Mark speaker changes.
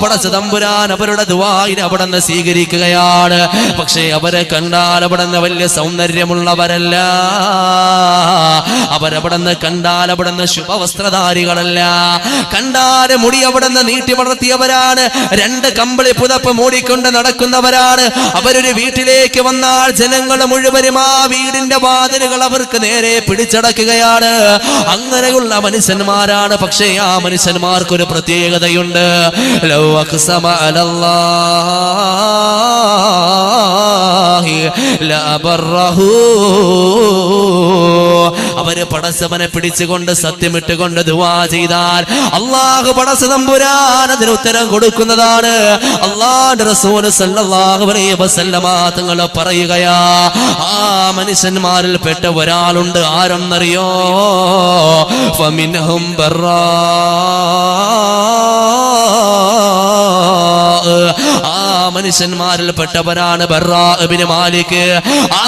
Speaker 1: പടച്ച തമ്പുരാൻ അവരുടെ ദുആഇനെ അവിടുന്ന് സ്വീകരിക്കുകയാണ്. പക്ഷേ അവരെ കണ്ടാൽ അവിടുന്ന് വലിയ സൗന്ദര്യമുള്ളവരല്ല, അവരവിടുന്ന് കണ്ടാൽ അവിടുന്ന് ശുഭവസ്ത്രധാരികളല്ല, കണ്ടാൽ മുടി അവിടുന്ന് നീട്ടി വളർത്തിയവരാണ്, 2 കമ്പിളി പുതപ്പ് മൂടിക്കൊണ്ട് നടക്കുന്നവരാണ്. അവരൊരു വീട്ടിലേക്ക് വന്നാൽ ജനങ്ങൾ മുഴുവനും ആ വീടിന്റെ വാതിലുകൾ അവർക്ക് നേരെ പിടിച്ചടക്കുകയാണ്. അങ്ങനെയുള്ള മനുഷ്യന്മാരാണ്. പക്ഷേ ആ മനുഷ്യന്മാർക്കൊരു പ്രത്യേകതയുണ്ട്. ലൗ അഖ്സമ അലല്ലാഹി ലഅബറഹു. അവര് പടച്ചവനെ പിടിച്ചുകൊണ്ട് സത്യമിട്ടുകൊണ്ട് ദുആ ചെയ്താൽ അല്ലാഹു പടച്ച തമ്പുരാൻ അതിന് ഉത്തരം കൊടുക്കുന്നതാണ്. അല്ലാഹുവിന്റെ റസൂൽ സല്ലല്ലാഹു അലൈഹി വസല്ലമ തങ്ങൾ പറയുകയാ, ആ മനുഷ്യന്മാരിൽ പെട്ട ഒരാളുണ്ട്. ആരെന്നറിയോ? ഫമിൻഹും ബർറാ. ആ മനുഷ്യന്മാരിൽ പെട്ടവരാണ് ബർറാ ഇബ്നു മാലിക്. ആ